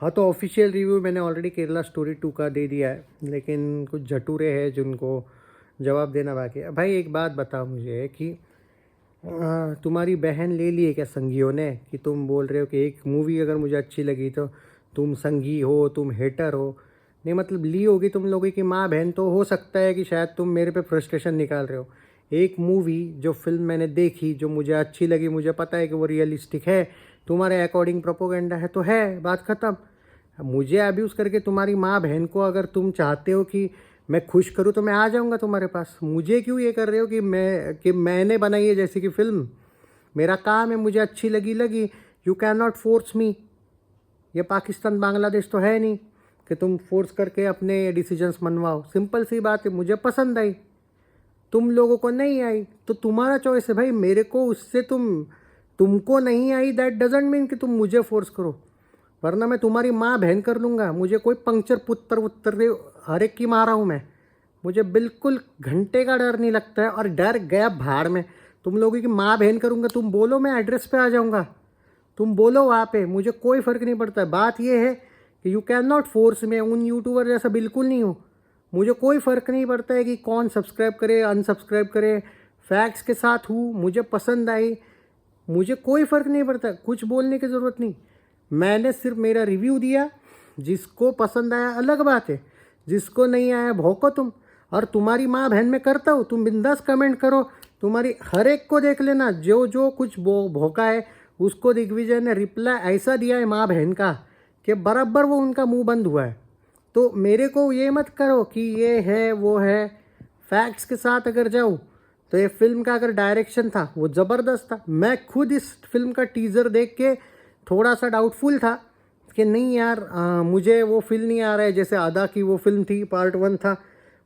हाँ, तो official review मैंने ऑलरेडी केरला स्टोरी 2 का दे दिया है, लेकिन कुछ झटूरे हैं जिनको जवाब देना बाकी है। भाई एक बात बताओ मुझे कि तुम्हारी बहन ले ली है क्या संगियों ने, कि तुम बोल रहे हो कि एक मूवी अगर मुझे अच्छी लगी तो तुम संगी हो, तुम हेटर हो? नहीं मतलब ली होगी तुम लोगों की माँ बहन, तो हो सकता है कि शायद तुम मेरे पे फ्रस्ट्रेशन निकाल रहे हो। एक मूवी जो फिल्म मैंने देखी जो मुझे अच्छी लगी, मुझे पता है कि वो रियलिस्टिक है, तुम्हारे अकॉर्डिंग प्रोपोगेंडा है तो है, बात ख़त्म। मुझे अब्यूज़ करके तुम्हारी माँ बहन को अगर तुम चाहते हो कि मैं खुश करूँ तो मैं आ जाऊँगा तुम्हारे पास। मुझे क्यों ये कर रहे हो कि मैंने बनाई है जैसे कि फ़िल्म? मेरा काम है, मुझे अच्छी लगी लगी। You can not force me. ये पाकिस्तान बांग्लादेश तो है नहीं कि तुम फोर्स करके अपने डिसीजंस मनवाओ। सिंपल सी बात है, मुझे पसंद आई, तुम लोगों को नहीं आई तो तुम्हारा चॉइस है भाई। मेरे को उससे तुमको नहीं आई दैट डजेंट मीन कि तुम मुझे फोर्स करो, वरना मैं तुम्हारी माँ बहन कर लूँगा। मुझे कोई पंक्चर पुत्र उत्तर दे, हर एक की मारा हूँ मैं। मुझे बिल्कुल घंटे का डर नहीं लगता है, और डर गया भाड़ में। तुम लोगों की माँ बहन करूँगा, तुम बोलो मैं एड्रेस पे आ जाऊँगा, तुम बोलो वहाँ पे, मुझे कोई फ़र्क नहीं पड़ता है। बात ये है कि यू कैन नॉट फोर्स। मैं उन यूट्यूबर जैसा बिल्कुल नहीं हूँ। मुझे कोई फ़र्क नहीं पड़ता है कि कौन सब्सक्राइब करे अनसब्सक्राइब करे, फैक्ट्स के साथ हूँ, मुझे पसंद आई, मुझे कोई फ़र्क नहीं पड़ता, कुछ बोलने की ज़रूरत नहीं। मैंने सिर्फ मेरा रिव्यू दिया, जिसको पसंद आया अलग बात है, जिसको नहीं आया भौंको तुम। और तुम्हारी माँ बहन में करता हूँ, तुम बिंदास कमेंट करो, तुम्हारी हर एक को देख लेना, जो जो कुछ भौंका है उसको दिग्विजय ने रिप्लाई ऐसा दिया है माँ बहन का कि बराबर वो उनका मुंह बंद हुआ है। तो मेरे को ये मत करो कि ये है वो है। फैक्ट्स के साथ अगर जाऊँ तो ये फिल्म का अगर डायरेक्शन था वो ज़बरदस्त था। मैं खुद इस फिल्म का टीज़र देख के थोड़ा सा डाउटफुल था कि नहीं यार, मुझे वो फील नहीं आ रहा है जैसे आदा की वो फिल्म थी, पार्ट 1 था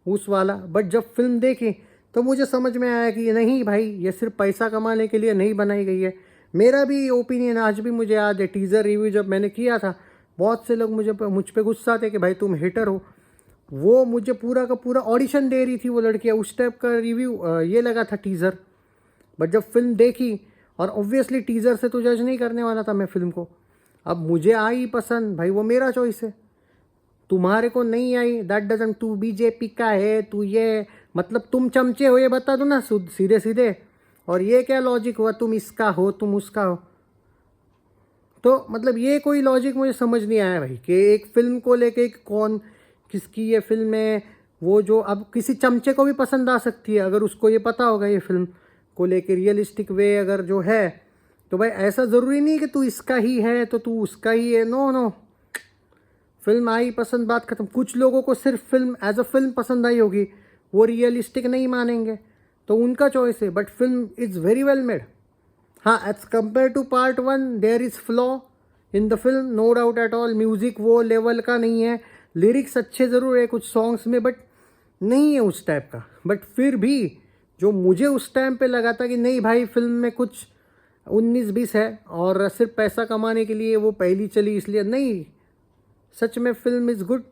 उस वाला। बट जब फिल्म देखी तो मुझे समझ में आया कि नहीं भाई, ये सिर्फ पैसा कमाने के लिए नहीं बनाई गई है। मेरा भी ओपिनियन आज भी मुझे याद है, टीज़र रिव्यू जब मैंने किया था, बहुत से लोग मुझ पे गुस्सा थे कि भाई तुम हेटर हो। वो मुझे पूरा का पूरा ऑडिशन दे रही थी वो लड़कियाँ, उस टाइप का रिव्यू ये लगा था टीज़र। बट जब फिल्म देखी, और ऑब्वियसली टीज़र से तो जज नहीं करने वाला था मैं फिल्म को। अब मुझे आई पसंद, भाई वो मेरा चॉइस है। तुम्हारे को नहीं आई दैट डजंट, तू बीजेपी का है, तू ये मतलब तुम चमचे हो ये बता दो ना सीधे सीधे। और ये क्या लॉजिक हुआ, तुम इसका हो तुम उसका हो? तो मतलब ये कोई लॉजिक मुझे समझ नहीं आया भाई, कि एक फिल्म को लेके कौन किसकी ये फिल्म है, वो जो अब किसी चमचे को भी पसंद आ सकती है अगर उसको ये पता होगा ये फिल्म को लेके रियलिस्टिक वे अगर जो है। तो भाई ऐसा ज़रूरी नहीं कि तू इसका ही है तो तू उसका ही है। नो नो, फिल्म आई पसंद, बात खत्म। कुछ लोगों को सिर्फ फिल्म एज अ फिल्म पसंद आई होगी, वो रियलिस्टिक नहीं मानेंगे, तो उनका चॉइस है। But film is very well made. हाँ, as compare to part 1 there is flaw in the film, no doubt at all. Music वो लेवल का नहीं है, लिरिक्स अच्छे ज़रूर है कुछ सॉन्ग्स में, बट नहीं है उस टाइप का। बट फिर भी जो मुझे उस टाइम पे लगा था कि नहीं भाई फिल्म में कुछ 19-20 है और सिर्फ पैसा कमाने के लिए वो पहली चली इसलिए नहीं, सच में फिल्म इज़ गुड।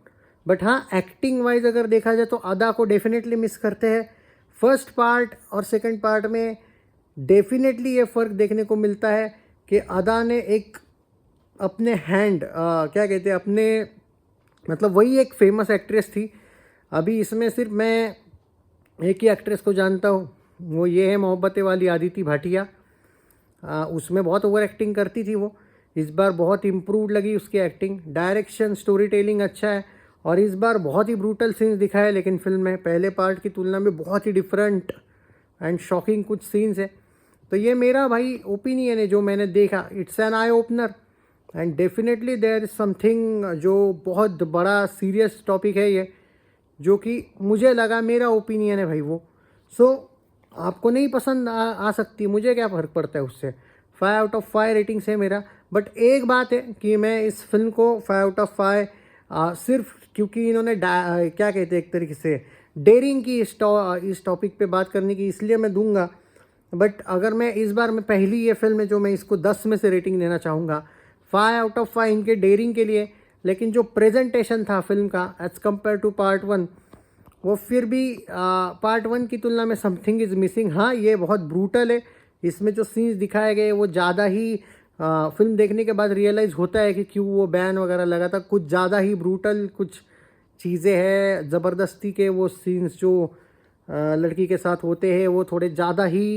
बट हाँ, एक्टिंग वाइज अगर देखा जाए तो अदा को डेफिनेटली मिस करते हैं। फर्स्ट पार्ट और सेकंड पार्ट में डेफिनेटली ये फ़र्क देखने को मिलता है कि अदा ने एक अपने क्या कहते हैं अपने, मतलब वही एक फेमस एक्ट्रेस थी। अभी इसमें सिर्फ मैं एक ही एक्ट्रेस को जानता हूँ, वो ये है मोहब्बतें वाली आदिति भाटिया। उसमें बहुत ओवर एक्टिंग करती थी वो। इस बार बहुत इम्प्रूव लगी उसकी एक्टिंग, डायरेक्शन स्टोरी टेलिंग अच्छा है। और इस बार बहुत ही ब्रूटल सीन्स दिखाए, लेकिन फिल्म में पहले पार्ट की तुलना में बहुत ही डिफरेंट एंड शॉकिंग कुछ सीन्स है। तो ये मेरा भाई ओपिनियन है जो मैंने देखा, it's an eye opener. And definitely there is something जो बहुत बड़ा सीरियस टॉपिक है ये, जो कि मुझे लगा, मेरा ओपिनियन है भाई वो। सो आपको नहीं पसंद आ सकती, मुझे क्या फ़र्क पड़ता है उससे। 5/5 रेटिंग्स है मेरा। बट एक बात है कि मैं इस फिल्म को 5/5 सिर्फ क्योंकि इन्होंने क्या कहते हैं एक तरीके से डेयरिंग की इस टॉपिक पे बात करने की, इसलिए मैं दूंगा। बट अगर मैं इस बार में पहली ये फिल्म है जो मैं इसको 10 में से रेटिंग देना चाहूँगा, 5/5 इनके डेयरिंग के लिए। लेकिन जो प्रेजेंटेशन था फिल्म का एज़ कम्पेयर टू पार्ट 1, वो फिर भी पार्ट 1 की तुलना में समथिंग इज़ मिसिंग। हाँ, ये बहुत ब्रूटल है, इसमें जो सीन्स दिखाए गए वो ज़्यादा ही फिल्म देखने के बाद रियलाइज़ होता है कि क्यों वो बैन वगैरह लगा था। कुछ ज़्यादा ही ब्रूटल कुछ चीज़ें हैं, ज़बरदस्ती के वो सीन्स जो लड़की के साथ होते हैं वो थोड़े ज़्यादा ही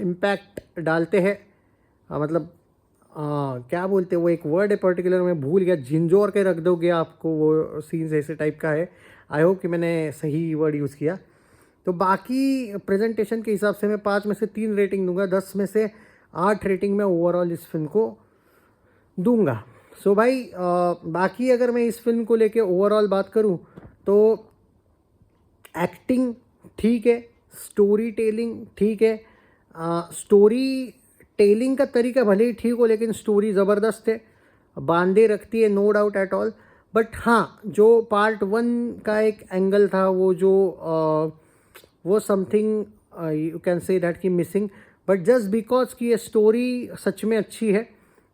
इम्पैक्ट डालते हैं। मतलब क्या बोलते हैं, वो एक वर्ड है पर्टिकुलर मैं भूल गया, झिंझोर के रख दोगे आपको, वो सीन्स ऐसे टाइप का है। आई होप कि मैंने सही वर्ड यूज़ किया। तो बाकी प्रेजेंटेशन के हिसाब से मैं 5 में से 3 रेटिंग दूंगा, 10 में से 8 रेटिंग में ओवरऑल इस फिल्म को दूंगा। सो भाई बाकी अगर मैं इस फिल्म को लेके ओवरऑल बात करूं तो एक्टिंग ठीक है, स्टोरी टेलिंग ठीक है। स्टोरी टेलिंग का तरीका भले ही ठीक हो लेकिन स्टोरी ज़बरदस्त है, बांधे रखती है, no doubt at all. But हाँ, जो पार्ट 1 का एक एंगल था वो something you can say that की मिसिंग। बट जस्ट बिकॉज कि ये स्टोरी सच में अच्छी है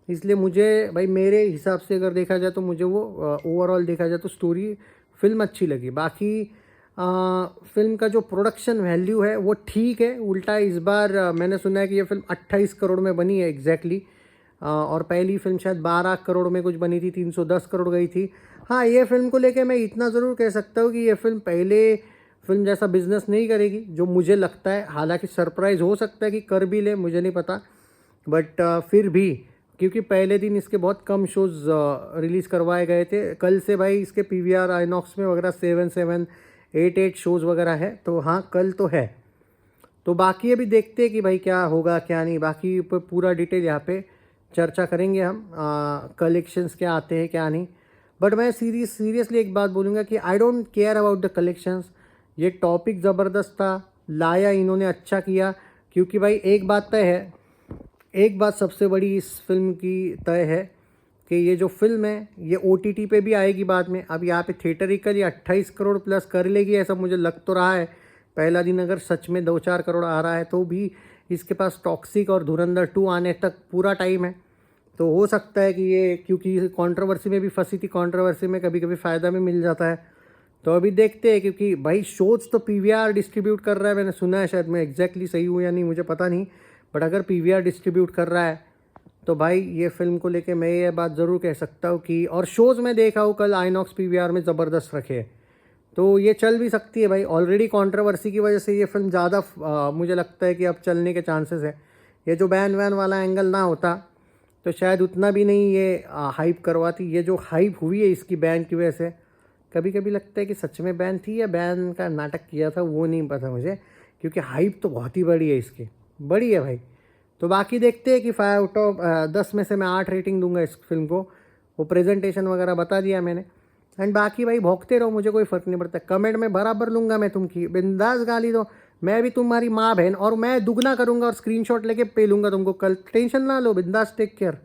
इसलिए मुझे भाई मेरे हिसाब से अगर देखा जाए तो मुझे वो ओवरऑल देखा जाए तो स्टोरी फिल्म अच्छी लगी। बाकी फिल्म का जो प्रोडक्शन वैल्यू है वो ठीक है। उल्टा इस बार मैंने सुना है कि ये फिल्म 28 करोड़ में बनी है एग्जैक्टली और पहली फिल्म शायद 12 करोड़ में कुछ बनी थी, 310 करोड़ गई थी। हाँ, ये फिल्म को लेके मैं इतना ज़रूर कह सकता हूँ कि ये फिल्म पहले फिल्म जैसा बिजनेस नहीं करेगी जो मुझे लगता है। हालांकि सरप्राइज़ हो सकता है कि कर भी ले, मुझे नहीं पता। बट फिर भी क्योंकि पहले दिन इसके बहुत कम शोज़ रिलीज़ करवाए गए थे, कल से भाई इसके PVR आइनॉक्स में वगैरह 7 8 शोज़ वगैरह है। तो हाँ, कल तो है। तो बाकी अभी देखते हैं कि भाई क्या होगा क्या नहीं। बाकी पूरा डिटेल यहाँ पे चर्चा करेंगे हम, कलेक्शंस क्या आते हैं क्या नहीं। बट मैं सीरियसली एक बात बोलूँगा कि I don't care about the collections. ये टॉपिक ज़बरदस्त था, लाया इन्होंने, अच्छा किया। क्योंकि भाई एक बात तय है, एक बात सबसे बड़ी इस फिल्म की तय है कि ये जो फिल्म है ये OTT पे भी आएगी बाद में। अब यहाँ पे थिएटरिकल ये 28 करोड़ प्लस कर लेगी ऐसा मुझे लग तो रहा है। पहला दिन अगर सच में 2-4 करोड़ आ रहा है तो भी इसके पास टॉक्सिक और धुरंधर 2 आने तक पूरा टाइम है। तो हो सकता है कि ये, क्योंकि कंट्रोवर्सी में भी फंसी थी, कंट्रोवर्सी में कभी कभी फ़ायदा भी मिल जाता है। तो अभी देखते हैं, क्योंकि भाई शोज तो PVR डिस्ट्रीब्यूट कर रहा है, मैंने सुना है, शायद मैं एग्जैक्टली सही हूँ या नहीं मुझे पता नहीं। बट अगर PVR डिस्ट्रीब्यूट कर रहा है तो भाई ये फिल्म को लेके मैं ये बात ज़रूर कह सकता हूँ कि, और शोज़ में देखा हूँ कल आइनॉक्स PVR में ज़बरदस्त रखे, तो ये चल भी सकती है भाई। ऑलरेडी कंट्रोवर्सी की वजह से ये फिल्म ज़्यादा मुझे लगता है कि अब चलने के चांसेस है। ये जो बैन वैन वाला एंगल ना होता तो शायद उतना भी नहीं ये हाइप करवाती। ये जो हाइप हुई है इसकी बैन की वजह से, कभी कभी लगता है कि सच में बैन थी या बैन का नाटक किया था, वो नहीं पता मुझे। क्योंकि हाइप तो बहुत ही बड़ी है इसकी, बड़ी है भाई। तो बाकी देखते हैं कि 5 आउट ऑफ 10 में से मैं 8 रेटिंग दूंगा इस फिल्म को। वो प्रेजेंटेशन वगैरह बता दिया मैंने। एंड बाकी भाई भौंकते रहो, मुझे कोई फ़र्क नहीं पड़ता। कमेंट में बराबर लूँगा मैं तुमकी, बिंदास गाली दो, मैं भी तुम्हारी माँ बहन, और मैं दुगना करूँगा और स्क्रीनशॉट लेके पे लूँगा तुमको कल। टेंशन ना लो, बिंदास, टेक केयर।